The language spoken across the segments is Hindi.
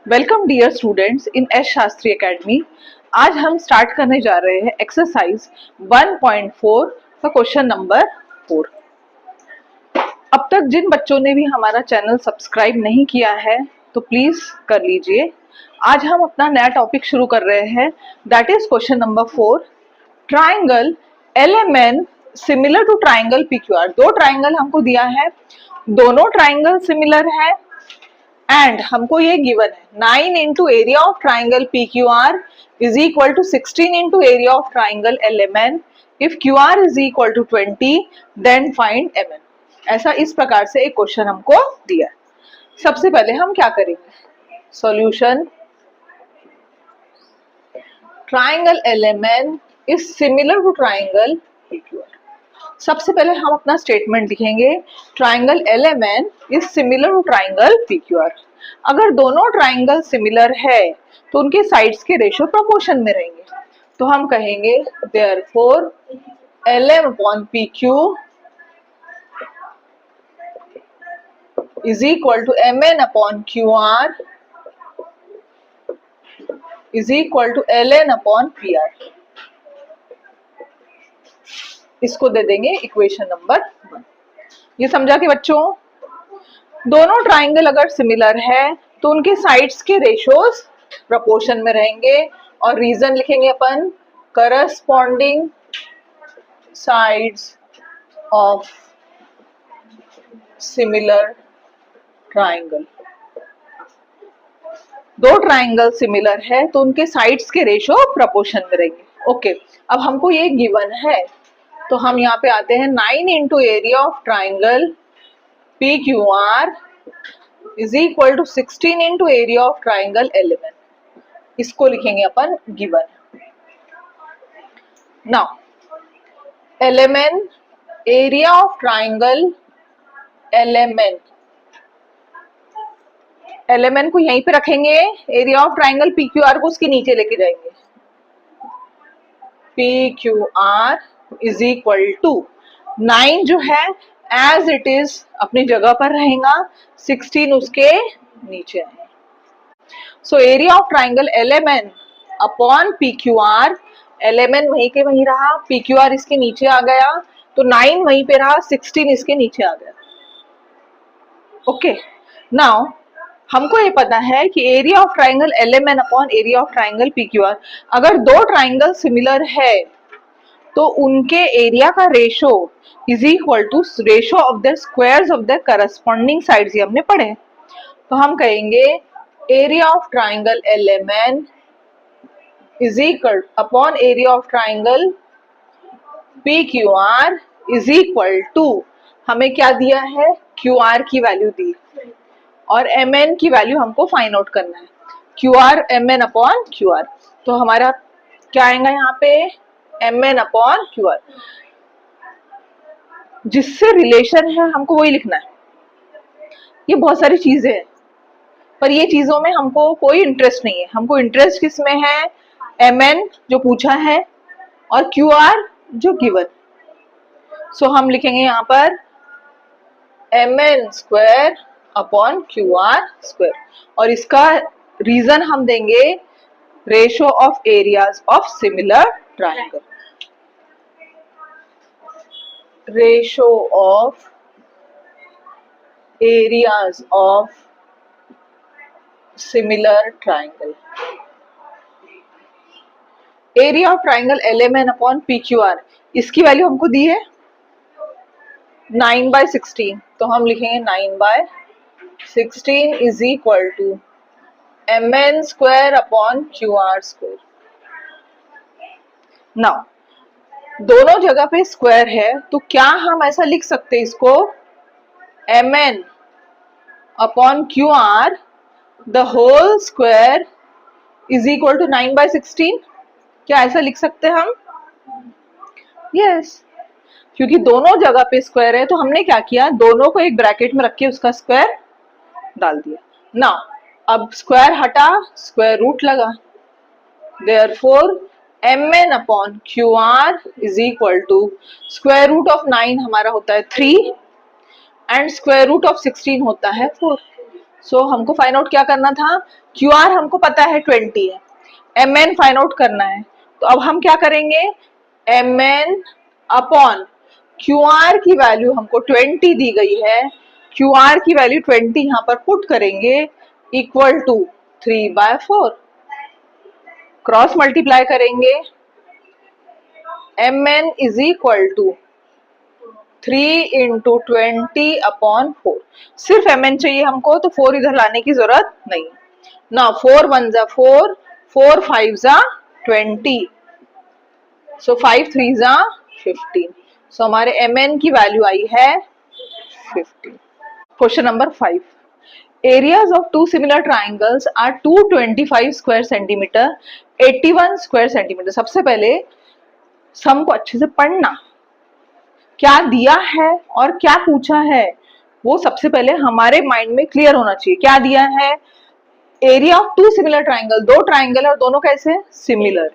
Welcome dear students in S Shastri academy. आज हम स्टार्ट करने जा रहे हैं एक्सरसाइज 1.4 का क्वेश्चन नंबर 4। अब तक जिन बच्चों ने भी हमारा चैनल सब्सक्राइब नहीं किया है तो प्लीज कर लीजिए। आज हम अपना नया टॉपिक शुरू कर रहे हैं, that is question number 4। Triangle LMN similar to triangle PQR। दो ट्राइंगल हमको दिया है, दोनों ट्राइंगल सिमिलर है एंड हमको ये गिवन है 9 into area of triangle PQR is equal to 16 into area of triangle LMN। If QR is equal to 20 then find MN। ऐसा इस प्रकार से एक क्वेश्चन हमको दिया है। सबसे पहले हम क्या करेंगे, solution. Triangle LMN is similar to triangle PQR। सबसे पहले हम अपना स्टेटमेंट लिखेंगे, triangle LMN is similar to triangle PQR। अगर दोनों ट्राइंगल सिमिलर है तो उनके साइड्स के रेशियो प्रोपोर्शन में रहेंगे। तो हम कहेंगे therefore LM upon PQ is equal to MN upon QR is equal to LN upon PR। इसको दे देंगे इक्वेशन नंबर 1। ये समझा कि बच्चों दोनों ट्राइंगल अगर सिमिलर है तो उनके साइड्स के रेशियोज प्रोपोर्शन में रहेंगे और रीजन लिखेंगे अपन, corresponding sides of similar triangle. दो ट्राइंगल सिमिलर है तो उनके साइड्स के रेशियो प्रोपोर्शन में रहेंगे। ओके, अब हमको ये गिवन है तो हम यहाँ पे आते हैं 9 into area of triangle PQR is equal to 16 into area of triangle LMN। इसको लिखेंगे अपन given. Now LMN area of triangle LMN को यहीं पे रखेंगे, एरिया ऑफ ट्राइंगल PQR को उसके नीचे लेके जाएंगे। PQR इज इक्वल टू 9 जो है एज इट इज अपनी जगह पर रहेगा, 16 उसके नीचे है। So area of triangle LMN upon PQR, LMN वहीं के वहीं रहा, PQR इसके नीचे आ गया, तो 9 वहीं पे रहा, 16 इसके नीचे आ गया। ओके, नाउ हमको ये पता है कि area of triangle LMN upon area of triangle PQR, अगर दो ट्राइंगल सिमिलर है तो उनके एरिया का ratio is equal to ratio of the squares of the corresponding sides. ये हमने पढ़े, तो हम कहेंगे area of triangle LMN is equal upon area of triangle PQR is equal to, हमें क्या दिया है, QR की वैल्यू दी और MN की वैल्यू हमको फाइंड आउट करना है, QR MN अपॉन QR। तो हमारा क्या आएगा यहाँ पे, MN अपॉन QR। जिससे रिलेशन है हमको वही लिखना है। ये बहुत सारी चीजें हैं पर ये चीजों में हमको कोई इंटरेस्ट नहीं है। हमको इंटरेस्ट किस में है, MN जो पूछा है और QR जो गिवन। सो हम लिखेंगे यहाँ पर MN square upon QR square और इसका रीजन हम देंगे ratio of areas of similar triangle. Ratio of areas of similar triangle. Area of triangle LMN upon PQR, इसकी वैल्यू हमको दी है 9/16, तो हम लिखेंगे 9/16 is equal to MN square upon QR square. Now दोनों जगह पे स्क्वायर है तो क्या हम ऐसा लिख सकते हैं इसको, MN upon QR the whole square is equal to 9/16। क्या ऐसा लिख सकते हैं हम? यस, क्योंकि दोनों जगह पे स्क्वायर है तो हमने क्या किया, दोनों को एक ब्रैकेट में रख के उसका स्क्वायर डाल दिया ना। अब स्क्वायर हटा, स्क्वायर रूट लगा, therefore MN upon QR is equal to square root of 9 हमारा होता है 3 एंड स्क्वायर रूट ऑफ 16 होता है 4। सो हमको फाइंड आउट क्या करना था, क्यू आर हमको पता है 20 है, एम एन फाइंड आउट करना है। तो अब हम क्या करेंगे, M N upon Q R की वैल्यू हमको 20 दी गई है, क्यू आर की वैल्यू 20 यहाँ पर पुट करेंगे, इक्वल टू 3/4, क्रॉस मल्टीप्लाई करेंगे, M N is equal to 3 into 20/4। सिर्फ एम एन चाहिए हमको, तो 4 इधर लाने की जरूरत नहीं। ना 4 1 जा 4, 4 5 जा 20, सो 5 3 जा 15। सो हमारे एम एन की वैल्यू आई है 15। Question number 5, areas of two similar triangles are 225 square centimeter, 81 square centimeter। सबसे पहले सम को अच्छे से पढ़ना, क्या दिया है और क्या पूछा है वो सबसे पहले हमारे माइंड में क्लियर होना चाहिए। क्या दिया है, area of two similar triangle, दो ट्राइंगल और दोनों कैसे सिमिलर,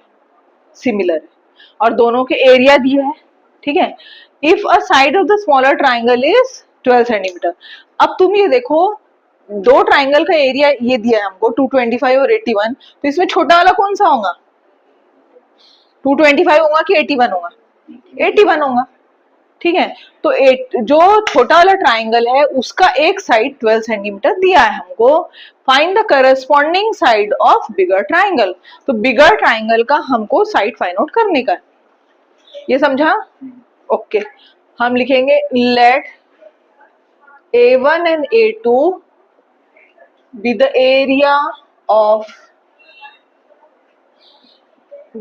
सिमिलर और दोनों के एरिया दिए है, ठीक है। If a side of the smaller triangle is 12 centimetre. अब तुम ये देखो, दो ट्राइंगल का एरिया ये दिया है हमको 225 और 81, तो इसमें छोटा वाला कौन सा होगा, 225 होगा कि 81 होगा, 81 होगा, ठीक है। तो जो छोटा वाला ट्राइंगल है उसका एक साइड 12 सेंटीमीटर दिया है हमको, find the corresponding side of bigger triangle. तो बिगर ट्राइंगल का हमको साइड फाइंड आउट करने का, ये समझा, ओके। हम लिखेंगे late A1 and A2 be the area of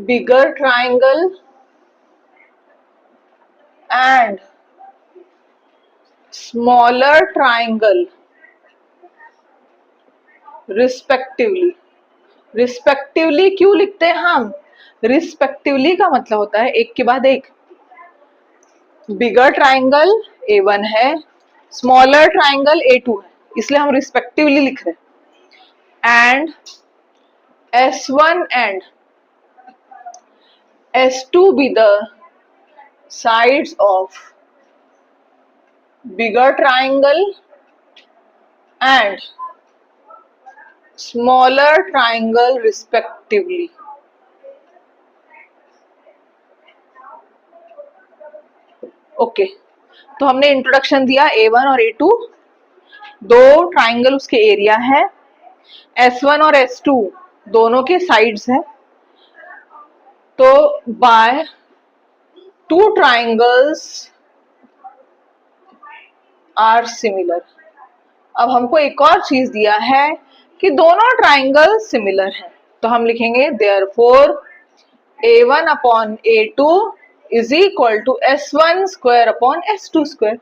bigger triangle and smaller triangle respectively। Respectively क्यों लिखते हैं हम, रिस्पेक्टिवली का मतलब होता है एक के बाद एक। बिगर ट्राइंगल A1 है, स्मॉलर ट्राइंगल A2 है, इसलिए हम रिस्पेक्टिवली लिख रहे हैं। And S1 and S2 be the sides of bigger triangle and smaller triangle respectively। Okay तो हमने इंट्रोडक्शन दिया, A1 और A2 दो ट्राइंगल उसके एरिया है, S1 और S2 दोनों के साइड्स है। तो by two triangles are similar. अब हमको एक और चीज दिया है कि दोनों ट्राइंगल सिमिलर है, तो हम लिखेंगे therefore A1 upon A2 is equal to S1 square upon S2 square.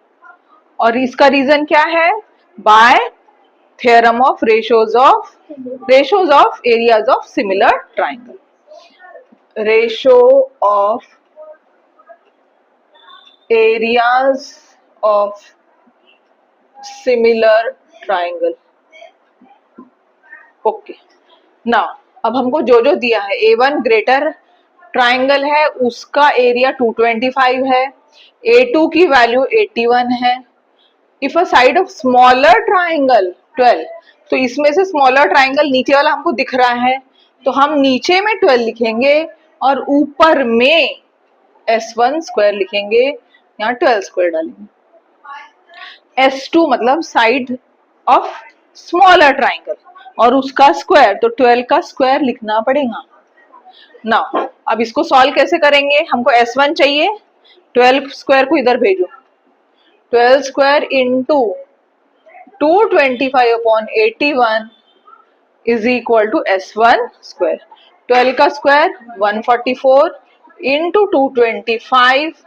और इसका रीजन क्या है, by theorem of ratios of areas of similar triangle. Ratio of areas of similar triangle, okay. Now अब हमको जो जो दिया है, A1 ग्रेटर ट्राइंगल है उसका एरिया 225 है, A2 की वैल्यू 81 है। If a side of smaller triangle 12, तो इसमें से स्मॉलर ट्राइंगल नीचे वाला हमको दिख रहा है, तो हम नीचे में 12 लिखेंगे और ऊपर में S1 स्क्वायर लिखेंगे, यहाँ 12 स्क्वायर डालेंगे। S2 मतलब साइड ऑफ स्मॉलर ट्राइंगल और उसका स्क्वायर, तो 12 का स्क्वायर लिखना पड़ेगा ना। अब इसको सॉल्व कैसे करेंगे, हमको S1 चाहिए, 12 स्क्वायर को इधर भेजो, 12 square into 225 upon 81 is equal to S1 square. 12 का square 144 into 225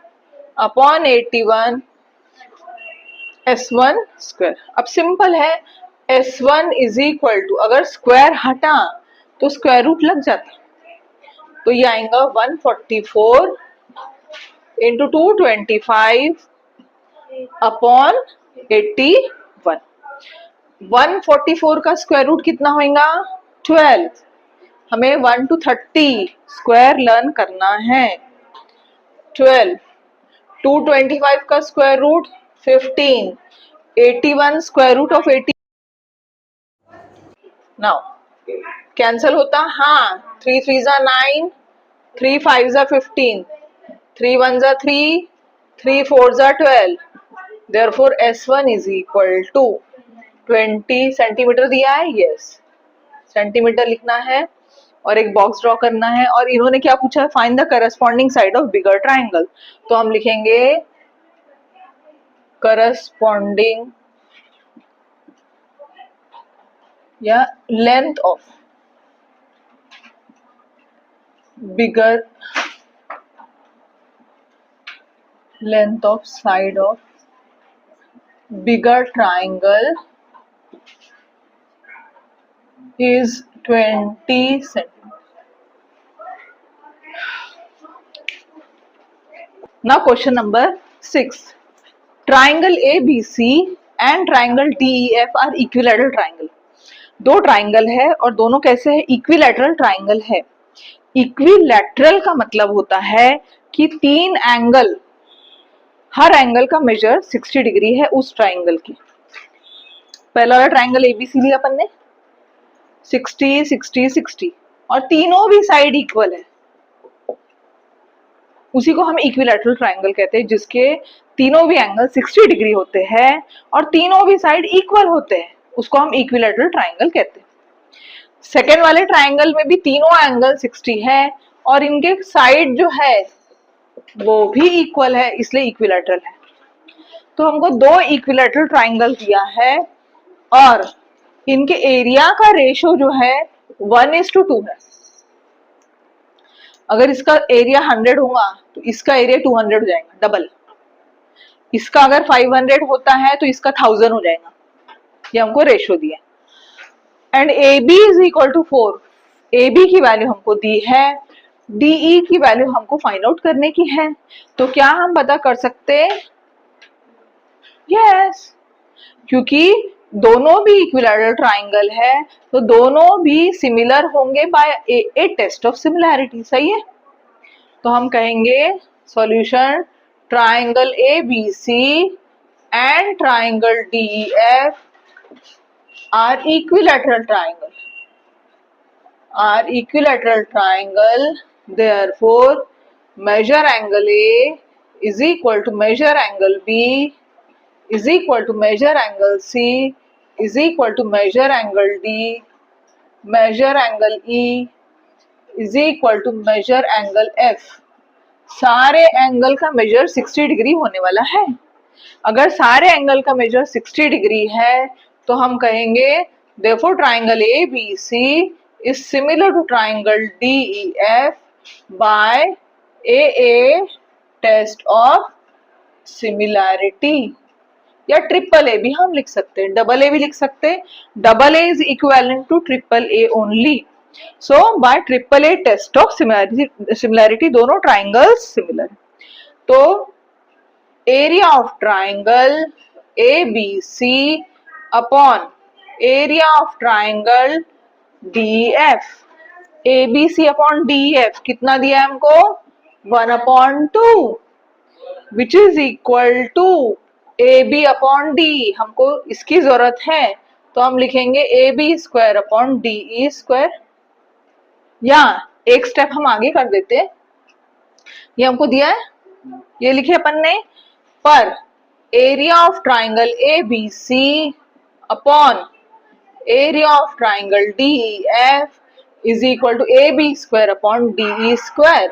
upon 81 S1 square. अब सिंपल है, S1 इज इक्वल टू, अगर स्क्वायर हटा तो स्क्वायर रूट लग जाता, तो ये आएगा 144 इंटू 225 अपॉन 81। 144 का स्क्वायर रूट कितना होगा 12, हमें 1 to 30 स्क्वायर लर्न करना है। 12, 225 का square root 15, 81 square root of 80 now cancel होता, हाँ 3 3 जा 9, 3 5 जा 15, 3 1 जा 3, 3 4 जा 12, therefore S1 is equal to 20 centimetre दिया है, यस सेंटीमीटर लिखना है और एक बॉक्स ड्रॉ करना है। और इन्होंने क्या पूछा है, find the corresponding side of bigger triangle, तो हम लिखेंगे करस्पॉन्डिंग या length of bigger, length of side of bigger triangle is 20 centimeters. Now question number 6. Triangle ABC and triangle DEF are equilateral triangle. दो ट्राइंगल है और दोनों कैसे है, इक्विलैटरल ट्राइंगल है। इक्विलैटरल का मतलब होता है कि तीन एंगल, हर एंगल का मेजर 60 डिग्री है उस ट्राइंगल की। पहला वाला ट्राइंगल एबीसी लिया अपन ने 60 60 60 और तीनों भी साइड इक्वल है, उसी को हम इक्विलैटरल ट्राइंगल कहते हैं, जिसके तीनों भी एंगल 60 डिग्री होते हैं और तीनों भी साइड इक्वल होते हैं, उसको हम इक्विलैटरल ट्राइंगल कहते हैं। सेकेंड वाले ट्राइंगल में भी तीनों एंगल 60 है और इनके साइड जो है वो भी इक्वल है, इसलिए इक्विलैटरल है। तो हमको दो इक्विलैटरल ट्राइंगल दिया है और इनके एरिया का रेशो जो है 1:2 है। अगर इसका एरिया 100 होगा तो इसका एरिया 200 हो जाएगा, डबल। इसका अगर 500 होता है तो इसका 1000 हो जाएगा, ये हमको रेशो दिया। And AB is equal to 4, AB की वैल्यू हमको दी है, DE की वैल्यू हमको फाइंड आउट करने की है। तो क्या हम पता कर सकते हैं, यस, क्योंकि दोनों भी इक्विलैटरल ट्राइंगल है तो दोनों भी सिमिलर होंगे by a test of similarity, सही है। तो हम कहेंगे solution triangle ABC and triangle DEF are equilateral triangle, therefore measure angle A is equal to measure angle B is equal to measure angle C is equal to measure angle D, measure angle E is equal to measure angle F। सारे एंगल का मेजर 60 डिग्री होने वाला है। अगर सारे एंगल का मेजर 60 डिग्री है तो हम कहेंगे therefore triangle ABC is similar to triangle DEF by a test of similarity, या ट्रिपल ए भी हम लिख सकते हैं, डबल ए भी लिख सकते हैं। Double A is equivalent to triple A only, so by triple A test of similarity दोनों ट्राइंगल्स सिमिलर। तो area of triangle ABC upon area of triangle DEF, ABC upon DEF कितना दिया है हमको, 1/2 which is equal to AB upon D, हमको इसकी जरूरत है तो हम लिखेंगे AB square upon DE square, या एक स्टेप हम आगे कर देते हैं, ये हमको दिया है, ये लिखे अपन ने, पर area of triangle ABC upon area of triangle DEF is equal to AB square upon DE square.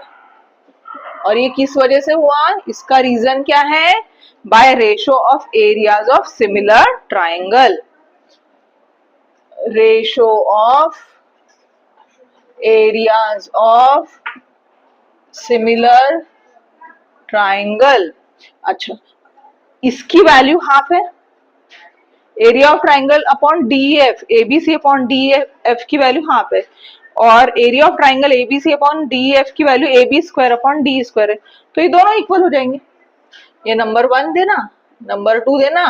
और ये किस वजह से हुआ, इसका रीजन क्या है, bye ratio of areas of similar triangle, ratio of areas of similar triangle. अच्छा, इसकी वैल्यू हाफ है, area of triangle upon DEF, ABC upon DEF की वैल्यू हाफ है, और area of triangle ABC upon DEF की value AB square upon DE square है, तो ये दोनों इक्वल हो जाएंगे। ये नंबर 1 देना, नंबर 2 देना,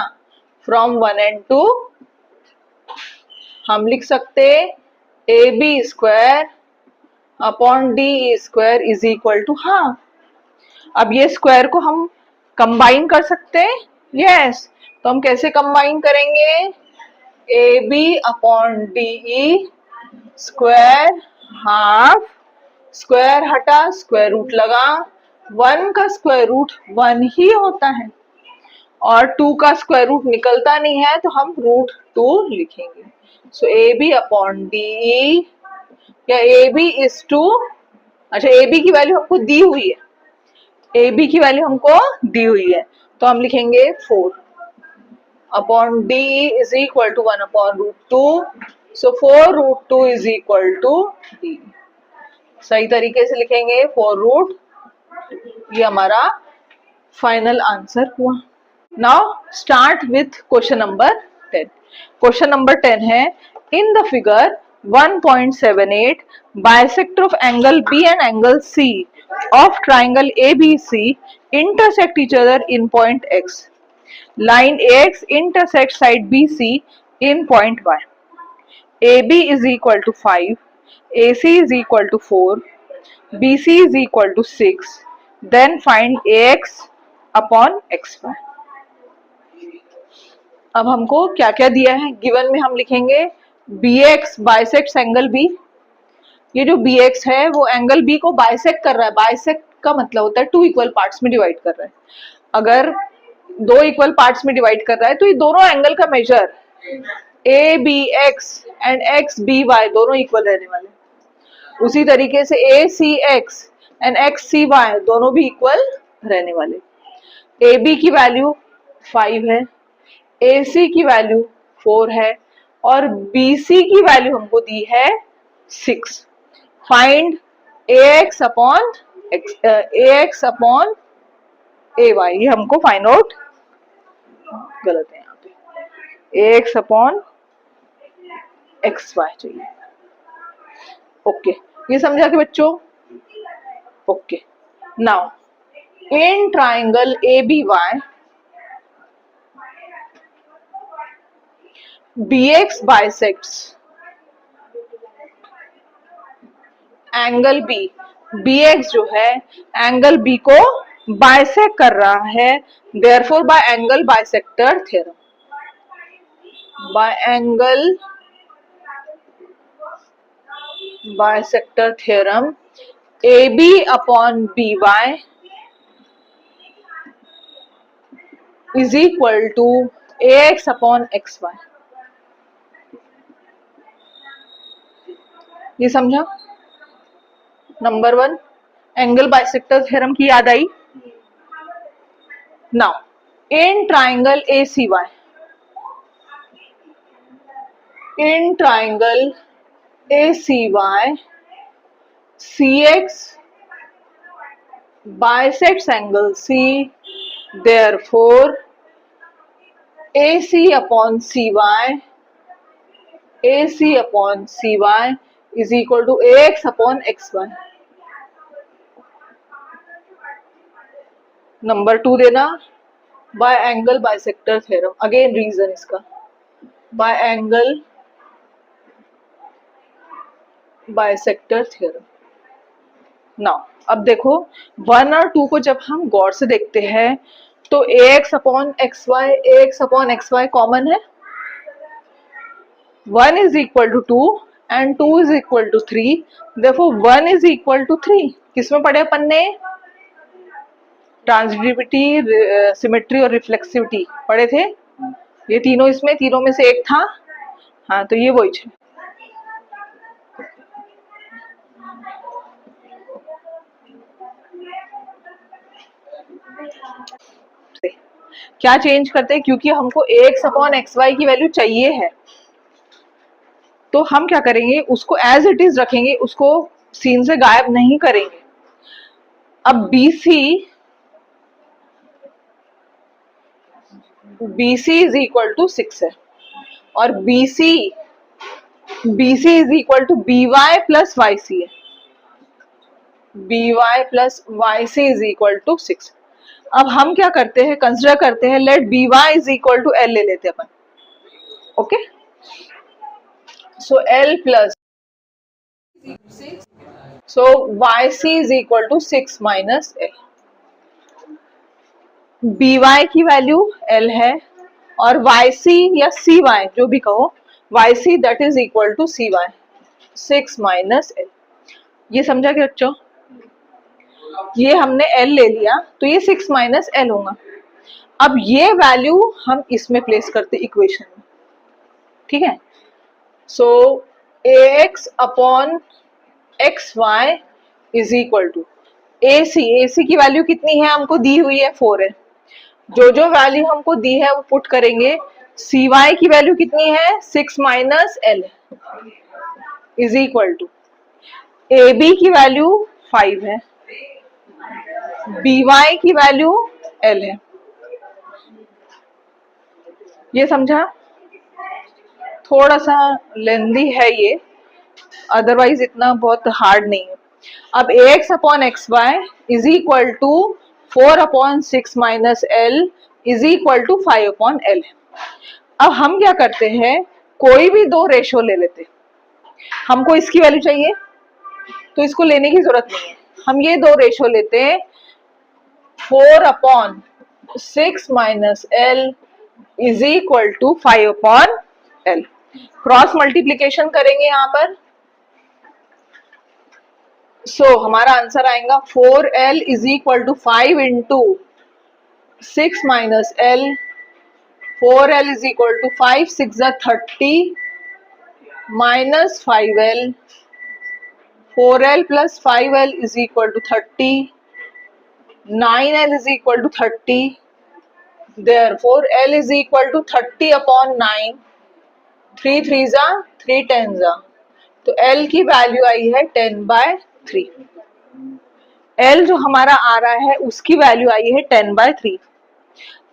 फ्रॉम 1 and 2 हम लिख सकते AB square upon DE square is equal to half. अब ये स्क्वायर को हम कंबाइन कर सकते हैं, यस, तो हम कैसे कंबाइन करेंगे, A B upon D E square half, square हटा स्क्वायर रूट लगा, 1 का स्क्वायर रूट 1 ही होता है और 2 का स्क्वायर रूट निकलता नहीं है तो हम रूट 2 लिखेंगे। So A B upon D E, या ए बी इज टू, अच्छा ए बी की वैल्यू हमको दी हुई है, ए बी की वैल्यू हमको दी हुई है तो हम लिखेंगे 4 upon D is equal to 1 upon root 2, so 4 root 2 is equal to D. सही तरीके से लिखेंगे 4 रूट, ये हमारा फाइनल आंसर हुआ। Now start with question number 10। Question number 10 है, in the figure 1.78 bisector of angle B and angle C of triangle ABC intersect each other in point X. Line AX intersects side BC in point Y. AB is equal to 5, AC is equal to 4, BC is equal to 6. Then find AX upon XY. अब हमको क्या क्या दिया है गिवन में, हम लिखेंगे BX बाइसेक्ट्स एंगल B। ये जो BX है वो एंगल B को बाइसेक्ट कर रहा है। बाइसेक्ट का मतलब होता है 2 इक्वल पार्ट्स में डिवाइड कर रहा है। अगर 2 इक्वल पार्ट्स में डिवाइड कर रहा है तो ये दोनों एंगल का मेजर ABX एंड XBY दोनों इक्वल रहने वाले। उसी तरीके से ACX एंड XCY दोनों भी इक्वल रहने वाले। AB की वैल्यू 5 है, AC की वैल्यू 4 है और BC की वैल्यू हमको दी है 6। Find AX upon AX upon AY, ये हमको फाइंड आउट, गलत है यहाँ पे, AX अपॉन XY चाहिए। ओके, ये समझा कि बच्चों? Okay, now in triangle ABY BX bisects angle B, BX जो है एंगल B को बाइसेक्ट कर रहा है, therefore by angle bisector theorem, by angle bisector theorem AB upon BY is equal to AX upon XY। ये समझा? नंबर 1 एंगल बाइसेक्टर थ्योरम की याद आई? Now in triangle ACY, in triangle ACY CX bisects angle C, therefore AC upon CY, AC upon CY is equal to AX upon XY। Number 2 देना by angle bisector theorem, again reason इसका by angle bisector theorem. Now अब देखो 1 और 2 को जब हम गौर से देखते हैं तो AX अपॉन XY कॉमन है, 1 is equal to 2 and 2 is equal to 3, therefore 1 is equal to 3। किसमें पढ़े अपन ने? ट्रांजिटिविटी, सिमेट्री और रिफ्लेक्सिविटी पढ़े थे। ये तीनों इसमें, तीनों में से एक था, हाँ तो ये वही है। क्या चेंज करते हैं, क्योंकि हमको AX अपॉन XY की वैल्यू चाहिए है तो हम क्या करेंगे, उसको एज इट इज रखेंगे, उसको सीन से गायब नहीं करेंगे। अब BC इज इक्वल टू 6 है और BC is equal to BY plus YC है, BY plus YC is equal to 6। अब हम क्या करते हैं, कंसिडर करते हैं, let BY is equal to L ले लेते हैं अपन। Okay, so L plus, so YC is equal to 6 minus L। BY की वैल्यू L है, और वाई सी या सी वाई जो भी कहो, Y C that is equal to C Y 6 minus L. ये समझा क्या बच्चों? ये हमने एल ले लिया तो ये 6 माइनस एल होगा। अब ये वैल्यू हम इसमें प्लेस करते इक्वेशन में, ठीक है। So A X upon X Y is equal to A C की वैल्यू कितनी है हमको दी हुई है 4 है। जो जो वैल्यू हमको दी है वो पुट करेंगे। सी वाई की वैल्यू कितनी है 6 minus L is equal to A B की वैल्यू 5 है, बी वाई की वैल्यू एल है। ये समझा? थोड़ा सा लेंदी है ये, अदरवाइज इतना बहुत हार्ड नहीं है। अब A X upon X Y is equal to 4 upon 6 minus L is equal to 5 upon L है। अब हम क्या करते हैं, कोई भी दो रेशो ले लेते हैं। हमको इसकी वैल्यू चाहिए तो इसको लेने की जरूरत नहीं है, हम ये दो रेशो लेते हैं 4 upon 6 minus L is equal to 5 upon L. Cross multiplication करेंगे यहां पर, सो हमारा आंसर आएगा 4l is equal to 5 into 6 minus L. 4l is equal to 5 6 30 minus 5l। 4l plus 5l is equal to 30। 9l is equal to 30। Therefore l is equal to 30 upon 9। 3 3 जा 3 10 जा, तो l की वैल्यू आई है 10/3। l जो हमारा आ रहा है उसकी वैल्यू आई है 10/3।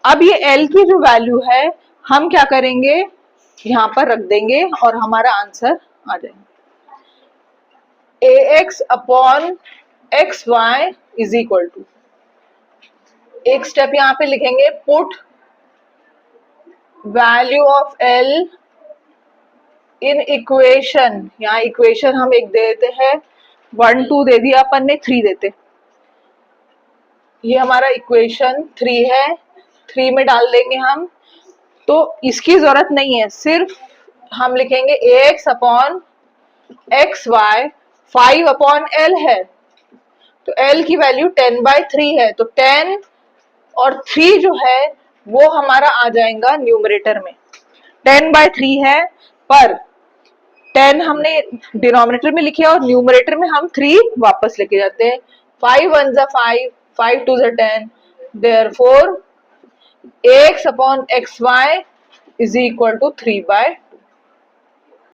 अब ये l की जो वैल्यू है हम क्या करेंगे, यहां पर रख देंगे और हमारा आंसर आ जाएगा A X upon X Y is equal to, एक स्टेप यहां पे लिखेंगे, put value of l in equation. यहाँ इक्वेशन हम एक दे देते हैं, 1 2 दे दिया अपन ने, 3 देते। ये हमारा इक्वेशन 3 है, 3 में डाल देंगे हम। तो इसकी जरूरत नहीं है, सिर्फ हम लिखेंगे A X upon X Y 5 upon L है, तो एल की वैल्यू 10/3 है, तो 10 और 3 जो है वो हमारा आ जाएगा न्यूमरेटर में। 10/3 है, पर 10 हमने डिनोमिनेटर में लिखे और न्यूमरेटर में हम 3 वापस लेके जाते हैं। 5 1 जा 5, 5 2 जा 10। Therefore ax upon xy is equal to 3/10।